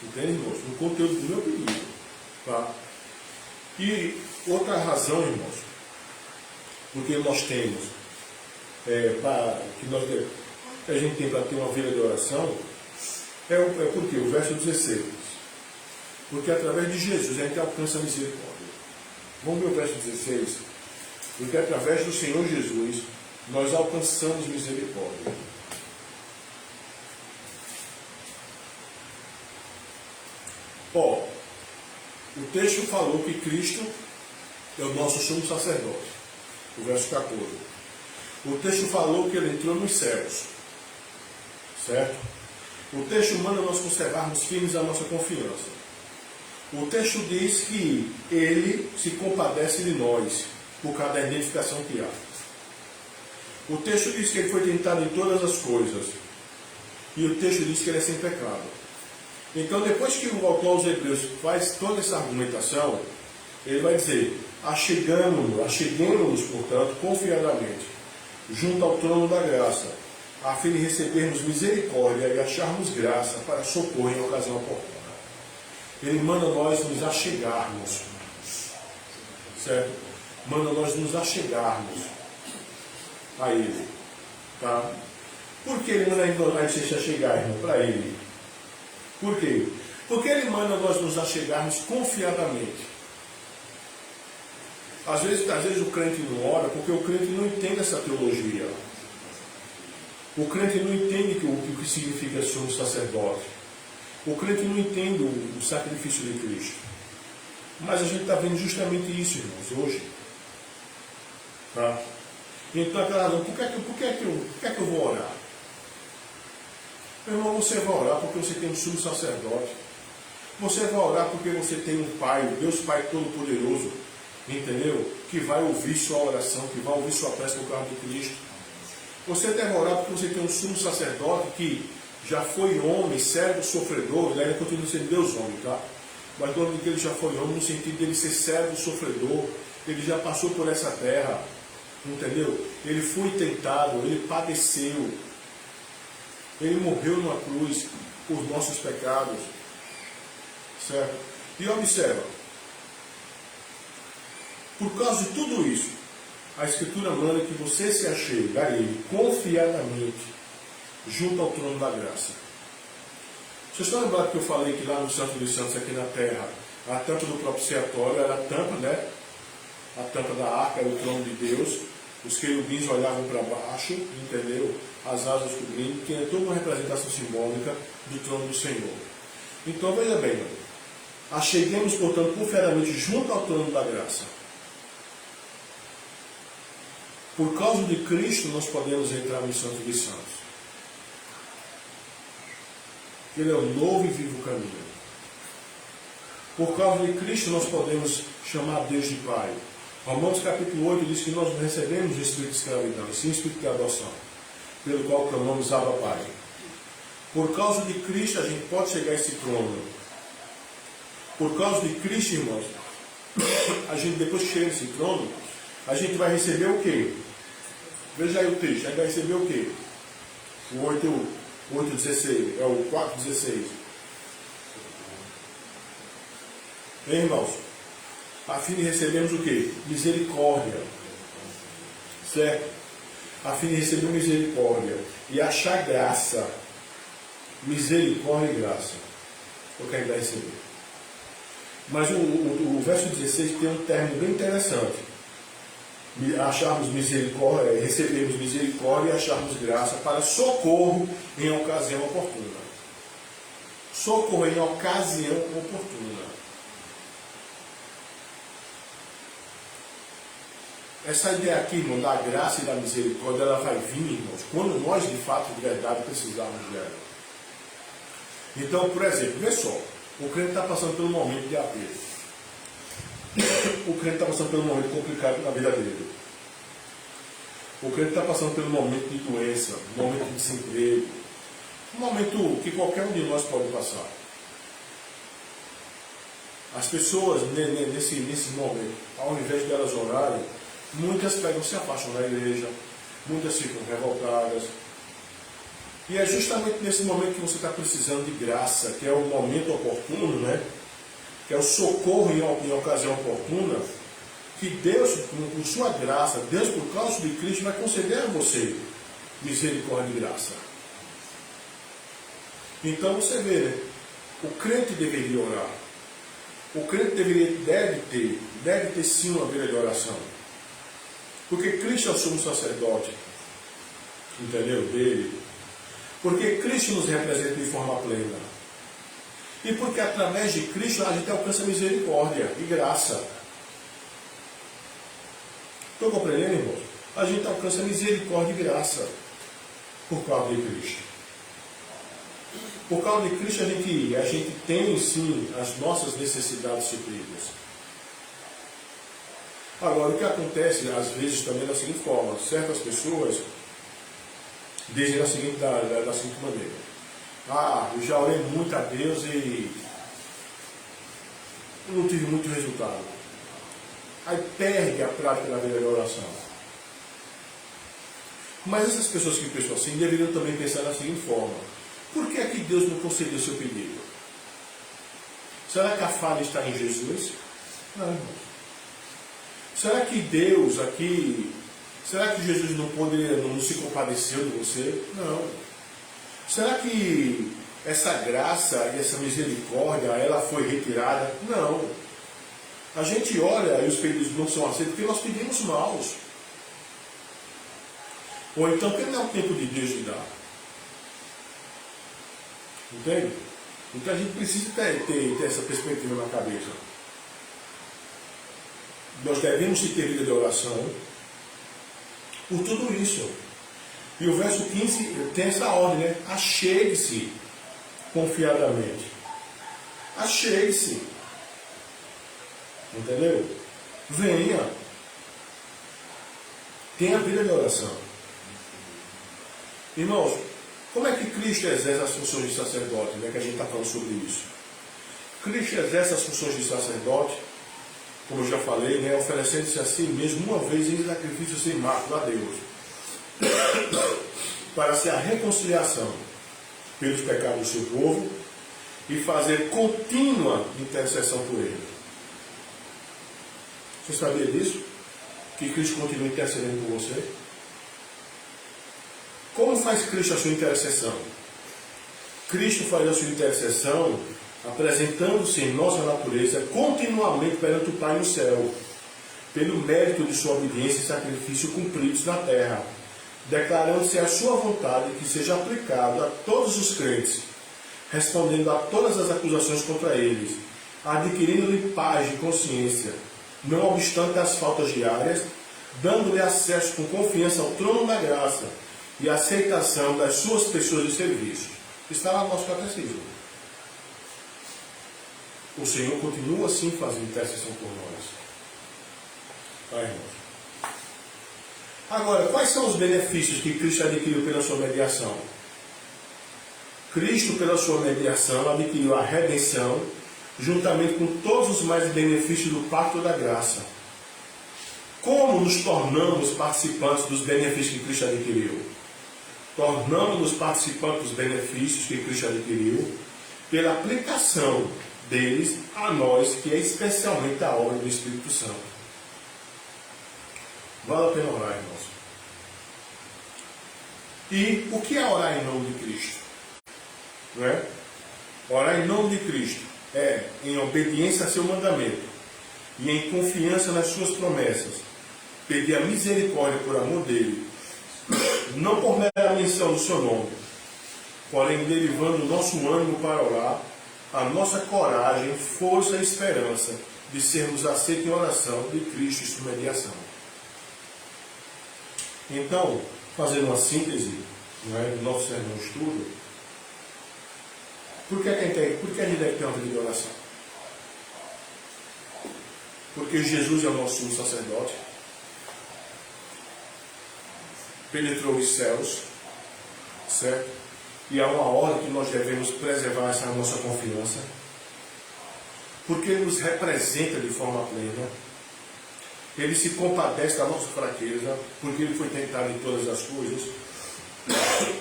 Speaker 1: Entende, irmãos? No conteúdo do meu pedido. Tá? E outra razão, irmãos, porque nós temos, que a gente tem para ter uma vida de oração, é porque o verso 16. Porque através de Jesus a gente alcança a misericórdia. Vamos ver o verso 16? Porque através do Senhor Jesus nós alcançamos misericórdia. Ó, o texto falou que Cristo é o nosso sumo sacerdote. O verso 14. O texto falou que ele entrou nos céus. Certo? O texto manda nós conservarmos firmes a nossa confiança. O texto diz que ele se compadece de nós, por causa da identificação que há. O texto diz que ele foi tentado em todas as coisas. E o texto diz que ele é sem pecado. Então, depois que o autor aos Hebreus faz toda essa argumentação, ele vai dizer, acheguemos-nos, portanto, confiadamente, junto ao trono da graça, a fim de recebermos misericórdia e acharmos graça para socorro em ocasião oportuna. Ele manda nós nos achegarmos, certo? Manda nós nos achegarmos a Ele, tá? Por que Ele manda a gente se achegar, irmão, para Ele? Por quê? Porque Ele manda nós nos achegarmos confiadamente. Às vezes o crente não ora porque o crente não entende essa teologia. O crente não entende o que significa sumo sacerdote. O crente não entende o sacrifício de Cristo. Mas a gente está vendo justamente isso, irmãos, hoje. Tá? Então, aquela razão, por que é que eu vou orar? Meu irmão, você vai orar porque você tem um sumo sacerdote. Você vai orar porque você tem um Pai, Deus Pai Todo-Poderoso, entendeu? Que vai ouvir sua oração, que vai ouvir sua prece por causa de Cristo. Você deve orar porque você tem um sumo sacerdote que já foi homem, servo, sofredor, ele ainda continua sendo Deus homem, tá? Mas quando ele já foi homem, no sentido dele ser servo, sofredor, ele já passou por essa terra, entendeu? Ele foi tentado, ele padeceu, ele morreu numa cruz por nossos pecados, certo? E observa, por causa de tudo isso, a Escritura manda que você se achegue a Ele confiadamente junto ao trono da graça. Vocês estão lembrados que eu falei que lá no Santo dos Santos, aqui na terra, a tampa do propiciatório era a tampa, né? A tampa da arca era o trono de Deus. Os querubins olhavam para baixo, entendeu? As asas cobrindo, que é toda uma representação simbólica do trono do Senhor. Então veja bem, acheguemos, portanto, confiadamente junto ao trono da graça. Por causa de Cristo, nós podemos entrar no Santo dos Santos. Ele é o novo e vivo caminho. Por causa de Cristo, nós podemos chamar Deus de Pai. Romanos capítulo 8 diz que nós não recebemos o espírito de escravidão, e sim o espírito de adoção, pelo qual clamamos Abba Pai. Por causa de Cristo, a gente pode chegar a esse trono. Por causa de Cristo, irmãos, a gente, depois que chega nesse trono, a gente vai receber o quê? Veja aí o texto, a gente vai receber o quê? O 8,16, é o 4,16. Bem, irmãos, a fim de recebermos o quê? Misericórdia. Certo? A fim de receber misericórdia e achar graça. Misericórdia e graça. É o que a gente vai receber. Mas o verso 16 tem um termo bem interessante. Acharmos misericórdia, recebermos misericórdia e acharmos graça para socorro em ocasião oportuna. Socorro em ocasião oportuna. Essa ideia aqui, irmão, da graça e da misericórdia, ela vai vir, irmãos, quando nós, de fato, de verdade, precisarmos dela. Então, por exemplo, vê só, o crente está passando por um momento de aperto. O crente está passando por um momento complicado na vida dele. O crente está passando por um momento de doença, um momento de desemprego, um momento que qualquer um de nós pode passar. As pessoas, nesse momento, ao invés de elas orarem, muitas se afastam da igreja, muitas ficam revoltadas. E é justamente nesse momento que você está precisando de graça, que é o momento oportuno, né? Que é o socorro em ocasião oportuna, que Deus, por sua graça, Deus, por causa de Cristo, vai conceder a você misericórdia e graça. Então você vê, né? O crente deveria orar. O crente deve ter sim uma vida de oração. Porque Cristo é o sumo sacerdote, entendeu? Dele. Porque Cristo nos representa de forma plena. E porque através de Cristo a gente alcança misericórdia e graça. Estão compreendendo, irmãos? A gente alcança misericórdia e graça por causa de Cristo. Por causa de Cristo a gente tem sim as nossas necessidades supridas. Agora, o que acontece às vezes também da seguinte forma: certas pessoas dizem da seguinte maneira: eu já orei muito a Deus e não tive muito resultado. Aí perde a prática da vida de oração. Mas essas pessoas que pensam assim deveriam também pensar da seguinte forma: por que é que Deus não concedeu o seu pedido? Será que a falha está em Jesus? Não, irmãos. Será que Deus aqui, será que Jesus não se compadeceu de você? Não. Será que essa graça e essa misericórdia, ela foi retirada? Não. A gente olha e os pedidos não são aceitos porque nós pedimos maus. Ou então, porque não é o tempo de Deus de dar. Entende? Então a gente precisa ter essa perspectiva na cabeça. nós devemos ter vida de oração por tudo isso. E o verso 15 tem essa ordem, né? Achegue-se confiadamente. Achegue-se. Entendeu? Venha. Tenha vida de oração. Irmãos, como é que Cristo exerce as funções de sacerdote? Né? Que a gente está falando sobre isso. Cristo exerce as funções de sacerdote, como eu já falei, né? Oferecendo-se a si mesmo uma vez em sacrifício sem mácula a Deus, para ser a reconciliação pelos pecados do seu povo e fazer contínua intercessão por ele. Você sabia disso? Que Cristo continua intercedendo por você? Como faz Cristo a sua intercessão? Cristo faz a sua intercessão apresentando-se em nossa natureza continuamente perante o Pai no céu, pelo mérito de sua obediência e sacrifício cumpridos na terra, declarando-se a sua vontade que seja aplicado a todos os crentes, respondendo a todas as acusações contra eles, adquirindo-lhe paz de consciência, não obstante as faltas diárias, dando-lhe acesso com confiança ao trono da graça e aceitação das suas pessoas de serviço. Está lá no nosso catecismo. O Senhor continua assim fazendo intercessão por nós. Tá, irmãos? Agora, quais são os benefícios que Cristo adquiriu pela sua mediação? Cristo, pela sua mediação, adquiriu a redenção, juntamente com todos os mais benefícios do pacto da graça. Como nos tornamos participantes dos benefícios que Cristo adquiriu? Tornamos-nos participantes dos benefícios que Cristo adquiriu pela aplicação deles a nós, que é especialmente a obra do Espírito Santo. Vale a pena orar, irmãos. E o que é orar em nome de Cristo? Não é? Orar em nome de Cristo é em obediência a seu mandamento e em confiança nas suas promessas, pedir a misericórdia por amor dele, não por mera menção do seu nome, porém derivando o nosso ânimo para orar, a nossa coragem, força e esperança de sermos aceitos em oração de Cristo e sua mediação. Então, fazendo uma síntese, não é, do nosso sermão estudo, por que a gente deve ter uma vida de oração? Porque Jesus é o nosso sumo sacerdote, penetrou os céus, certo? E há uma ordem que nós devemos preservar essa nossa confiança, porque Ele nos representa de forma plena, Ele se compadece da nossa fraqueza, porque Ele foi tentado em todas as coisas.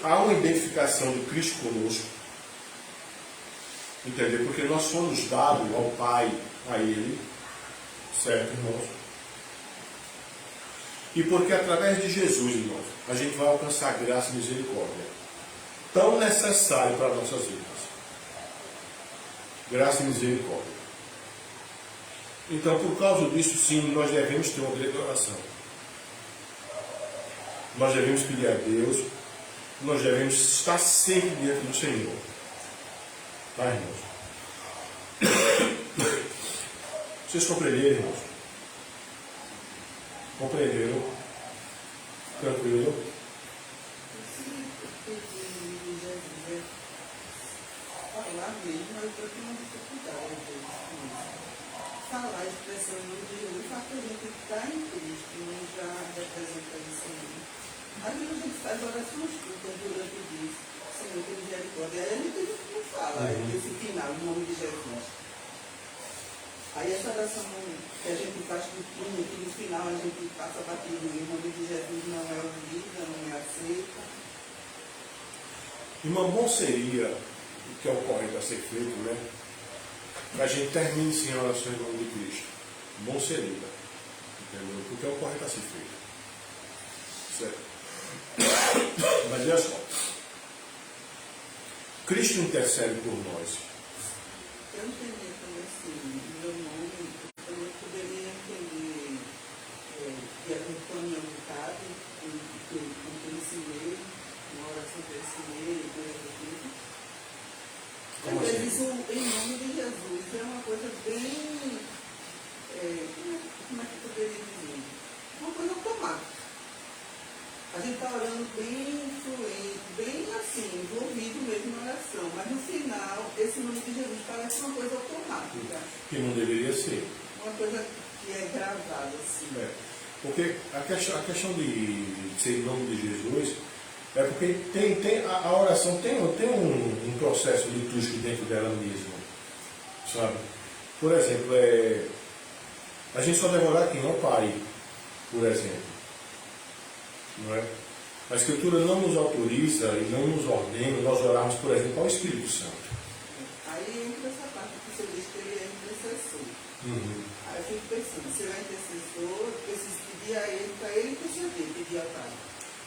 Speaker 1: Há uma identificação de Cristo conosco, entendeu? Porque nós somos dados ao Pai, a Ele, certo, irmãos? E porque através de Jesus, irmãos, a gente vai alcançar graça e misericórdia, tão necessário para as nossas vidas. Graça e misericórdia. Então, por causa disso, sim, nós devemos ter uma grande oração. Nós devemos pedir a Deus, nós devemos estar sempre diante do Senhor. Tá, irmãos? Vocês compreenderam, irmãos? Compreenderam? Tranquilo?
Speaker 3: Falar mesmo, eu estou com uma dificuldade com isso. Falar a expressão em nome de Jesus, faz que a gente está em Cristo, não já representa isso aí. Às vezes a gente faz orações curtas durante o dia, Senhor, tem misericórdia. Aí a gente não fala esse final, em nome de Jesus. Aí essa oração que a gente faz curtinha, que no final a gente passa batido, em nome de Jesus não é ouvida, não é aceita.
Speaker 1: Irmão, bom seria, o que é o correto a ser feito, né? Que a gente termine sem a oração em nome de Cristo. Bom seria, entendeu? Porque é o correto a ser feito. Certo? Mas olha só. Cristo intercede por nós.
Speaker 3: Eu entendi também assim, meu nome, eu também poderia entender de acordo com a minha vontade, com esse meio, uma oração desse meio, coisa do tipo. Às vezes isso em nome de Jesus é uma coisa bem, como é que eu
Speaker 1: Porque a questão de ser em nome de Jesus é porque a oração tem um processo litúrgico dentro dela mesma, sabe? Por exemplo, a gente só deve orar quem é o Pai, por exemplo. Não é? A Escritura não nos autoriza e não nos ordena nós orarmos, por exemplo, ao Espírito Santo.
Speaker 3: Aí entra essa parte que você diz que ele é intercessor. Aí eu fico pensando, se ele é intercessor, eu preciso pedir a ele, para ele interceder, pedir ao Pai.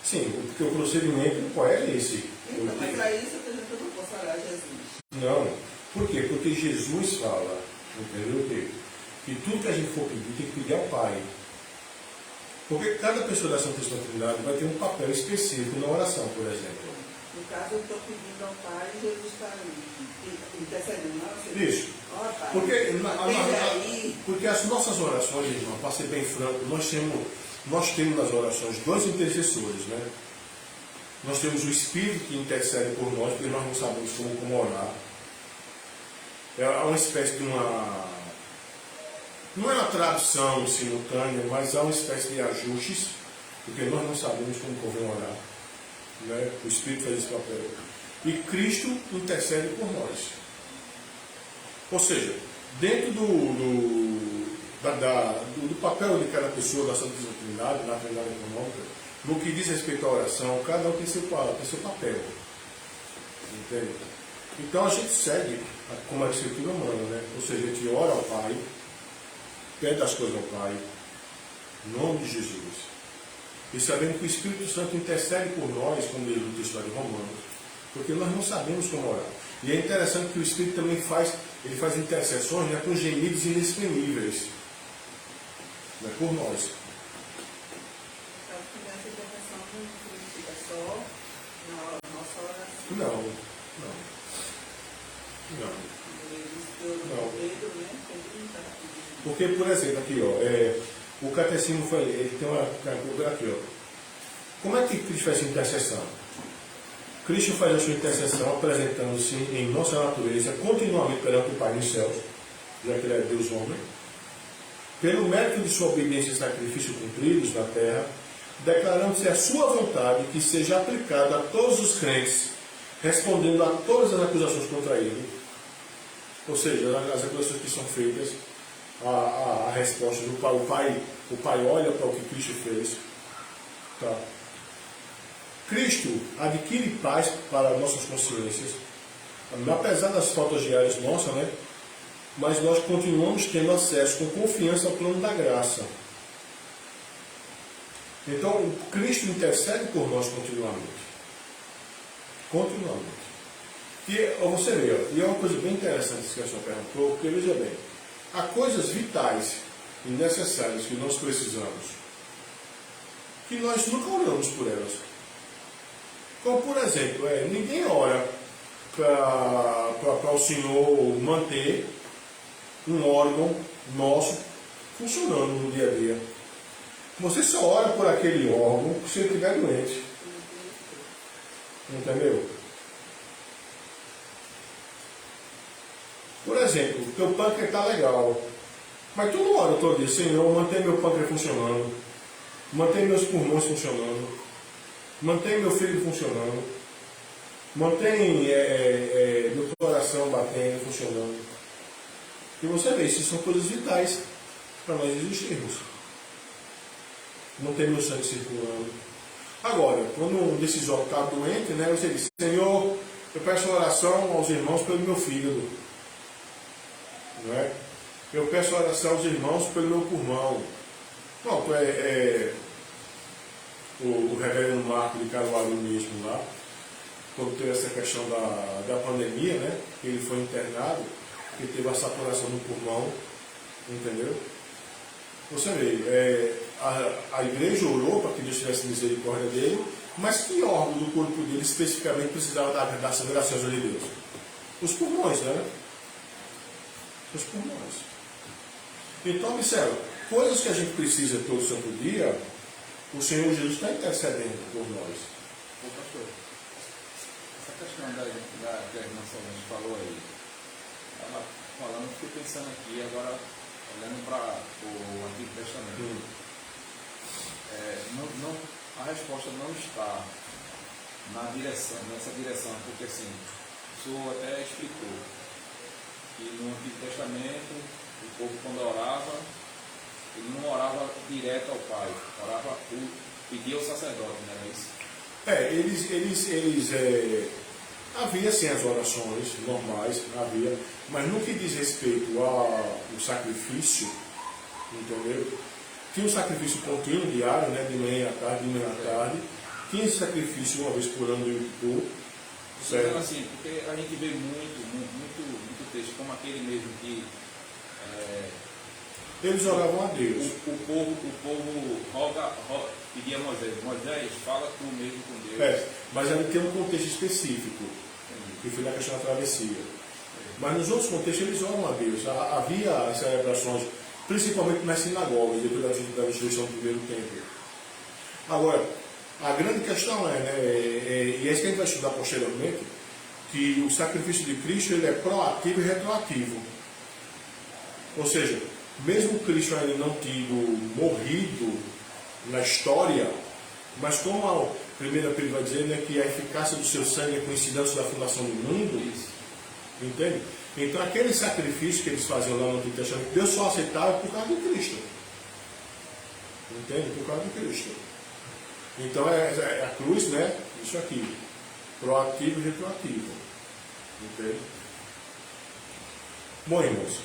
Speaker 1: Sim, porque o procedimento qual é esse?
Speaker 3: Então, mas aí você está dizendo que eu não posso orar a Jesus.
Speaker 1: Não. Por quê? Porque Jesus fala, entendeu? Que tudo que a gente for pedir tem que pedir ao Pai. Porque cada pessoa da Santíssima Trindade vai ter um papel específico na oração, por exemplo.
Speaker 3: No caso, eu estou pedindo ao Pai e Jesus está intercedendo. Não,
Speaker 1: Isso.
Speaker 3: Ó, Pai,
Speaker 1: Porque as nossas orações, irmão, para ser bem franco, nós temos nas orações dois intercessores, né? Nós temos o Espírito que intercede por nós, porque nós não sabemos como orar. É uma espécie de uma... Não é uma tradução simultânea, mas há uma espécie de ajustes, porque nós não sabemos como convém orar. Né? O Espírito faz esse papel. E Cristo intercede por nós. Ou seja, dentro do papel de cada pessoa da Santíssima Trindade, na Trindade Econômica, no que diz respeito à oração, cada um tem seu papel. Entende? Então a gente segue como a Escritura manda, né? Ou seja, a gente ora ao Pai, pede as coisas ao Pai, em nome de Jesus. E sabendo que o Espírito Santo intercede por nós, como ele no texto de Romanos, porque nós não sabemos como orar. E é interessante que o Espírito também faz intercessões, né, com gemidos inexprimíveis, né, por nós.
Speaker 3: Então, nessa intercessão não significa só na nossa oração.
Speaker 1: Não. Porque, por exemplo, aqui, ó, o catecismo ele tem uma coisa aqui, ó. Como é que Cristo faz essa intercessão? Cristo faz a sua intercessão apresentando-se em nossa natureza continuamente perante o Pai nos céus, já que ele é Deus homem, pelo mérito de sua obediência e sacrifício cumpridos na terra, declarando-se a sua vontade que seja aplicada a todos os crentes, respondendo a todas as acusações contra ele. Ou seja, as acusações que são feitas, a resposta do Pai. O Pai olha para o que Cristo fez. Tá? Cristo adquire paz para nossas consciências, apesar das faltas diárias nossas, né? Mas nós continuamos tendo acesso com confiança ao plano da graça. Então, Cristo intercede por nós continuamente. Continuamente. E você vê, e é uma coisa bem interessante que a senhora perguntou, porque veja bem, há coisas vitais e necessárias que nós precisamos, que nós nunca oramos por elas. Como, por exemplo, ninguém ora para o Senhor manter um órgão nosso funcionando no dia a dia. Você só ora por aquele órgão se ele estiver doente. Entendeu? Por exemplo, o teu pâncreas está legal, mas tu não ora todo dia, Senhor, mantém meu pâncreas funcionando, mantém meus pulmões funcionando, mantém meu fígado funcionando, mantém meu coração batendo, funcionando. E você vê, isso são coisas vitais para nós existirmos. Mantém meu sangue circulando. Agora, quando um desses órgãos está doente, né, você diz, Senhor, eu peço oração aos irmãos pelo meu fígado. Não é? Eu peço oração aos irmãos pelo meu pulmão. Pronto, o reverendo Marco de Caruaru mesmo lá, quando teve essa questão da pandemia, né? Ele foi internado, ele teve a saturação no pulmão, entendeu? Você vê, a igreja orou para que Deus tivesse misericórdia dele, mas que órgão do corpo dele especificamente precisava da graciosa de Deus? Os pulmões, né? Os pulmões. Então, observa, coisas que a gente precisa todo santo dia, o Senhor Jesus está intercedendo por nós.
Speaker 2: Ô, pastor, essa questão que a irmã Solange falou aí, ela falando, fiquei pensando aqui, agora olhando para o Antigo Testamento. a resposta não está nessa direção, porque assim, o senhor até explicou que no Antigo Testamento o povo quando orava, ele não orava direto ao Pai, pedia ao sacerdote, não era isso?
Speaker 1: Havia sim as orações normais, havia, mas no que diz respeito ao sacrifício, entendeu? Tinha um sacrifício contínuo, diário, né? De manhã à tarde, tinha esse sacrifício uma vez por ano do Yom Kippur, certo?
Speaker 2: Então, assim, porque a gente vê muito texto, como aquele mesmo que
Speaker 1: eles oravam a Deus.
Speaker 2: O povo pedia a Moisés, fala tu mesmo com Deus.
Speaker 1: Mas ali tem um contexto específico, que foi na questão da travessia. Mas nos outros contextos eles oram a Deus. Havia as celebrações, principalmente nas sinagogas, depois da destruição do primeiro templo. Agora, a grande questão e é isso que a gente vai estudar posteriormente, que o sacrifício de Cristo ele é proativo e retroativo. Ou seja, mesmo Cristo ainda não tido morrido na história, mas como a primeira Pedro vai dizer, né, que a eficácia do seu sangue é conhecida antes da fundação do mundo, entende? Então aquele sacrifício que eles faziam lá no Antigo Testamento, Deus só aceitava por causa de Cristo. Entende? Por causa de Cristo. Então é a cruz, né? Isso aqui. Proativo e retroativo. Entende? Bom, irmãos.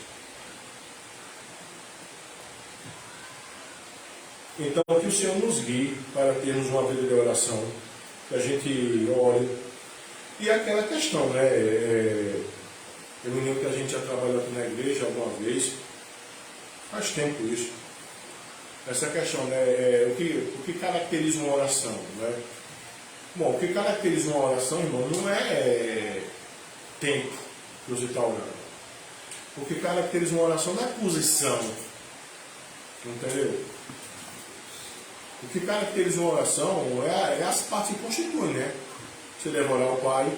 Speaker 1: Então, que o Senhor nos guie para termos uma vida de oração, que a gente ore. E aquela questão, né? Eu me lembro que a gente já trabalhou aqui na igreja alguma vez, faz tempo isso. Essa questão, né? O que caracteriza uma oração, né? Bom, o que caracteriza uma oração, irmão, não é tempo que você está orando. O que caracteriza uma oração não é posição. Entendeu? O que caracteriza uma oração é as partes que constituem, né? Você deve orar ao Pai,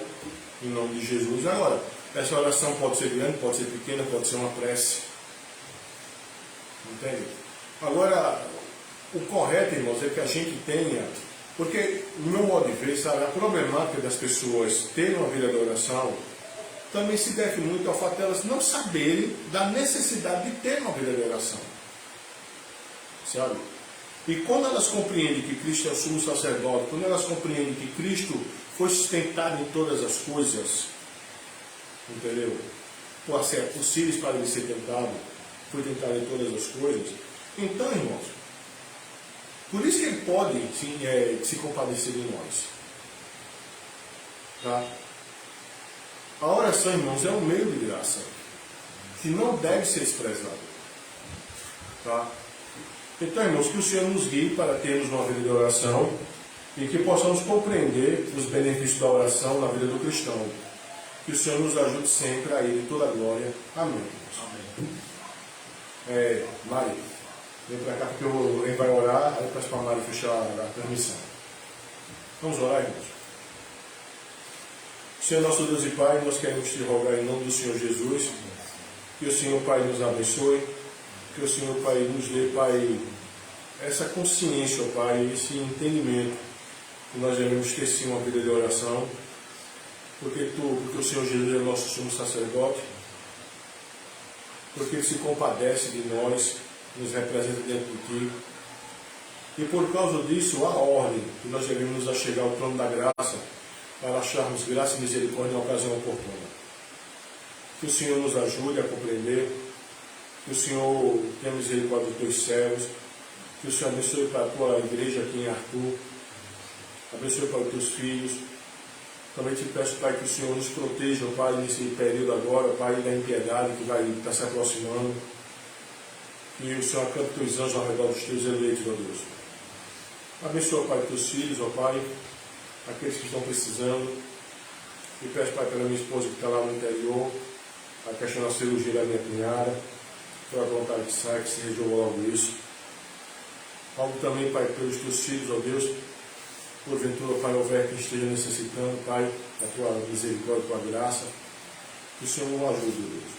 Speaker 1: em nome de Jesus. Agora, essa oração pode ser grande, pode ser pequena, pode ser uma prece. Entende? Agora, o correto, irmãos, é que a gente tenha, porque, no meu modo de ver, sabe, a problemática das pessoas terem uma vida de oração também se deve muito ao fato de elas não saberem da necessidade de ter uma vida de oração. Sabe? E quando elas compreendem que Cristo é o sumo sacerdote, quando elas compreendem que Cristo foi sustentado em todas as coisas, entendeu? Por ser possíveis para ele ser tentado, foi tentado em todas as coisas. Então, irmãos, por isso que ele pode se compadecer de nós. Tá? A oração, irmãos, é um meio de graça, que não deve ser desprezado. Tá? Então, irmãos, que o Senhor nos guie para termos uma vida de oração e que possamos compreender os benefícios da oração na vida do cristão. Que o Senhor nos ajude sempre a Ele toda a glória. Amém. Amém. Mari, vem para cá porque a gente vai orar, aí peço para a Mari fechar a transmissão. Vamos orar, irmãos. Senhor nosso Deus e Pai, nós queremos te rogar em nome do Senhor Jesus, que o Senhor, Pai, nos abençoe, que o Senhor, Pai, nos dê, Pai, essa consciência, Pai, esse entendimento que nós devemos ter sim uma vida de oração, porque o Senhor Jesus é o nosso sumo sacerdote, porque Ele se compadece de nós, nos representa dentro de Ti, e por causa disso, a ordem que nós devemos nos achegar ao trono da graça, para acharmos graça e misericórdia na ocasião oportuna. Que o Senhor nos ajude a compreender, que o Senhor tenha misericórdia dos teus servos, que o Senhor abençoe para a tua igreja aqui em Arthur, abençoe para os teus filhos. Também te peço, Pai, que o Senhor nos proteja, Pai, nesse período agora, Pai, da impiedade que vai estar se aproximando. Que o Senhor acampe teus anjos ao redor dos teus eleitos, ó Deus. Abençoa, Pai, teus filhos, ó Pai, aqueles que estão precisando. E peço, Pai, pela minha esposa que está lá no interior, a questão da cirurgia da minha cunhada, pela vontade que sai, que se resolva logo isso. Algo também, Pai, pelos teus filhos, ó Deus, porventura, Pai, houver que esteja necessitando, Pai, da tua misericórdia, da tua graça, que o Senhor nos ajude, Deus.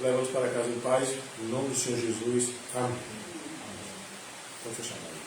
Speaker 1: Leva-nos para casa em paz, em nome do Senhor Jesus. Amém. Vamos fechar.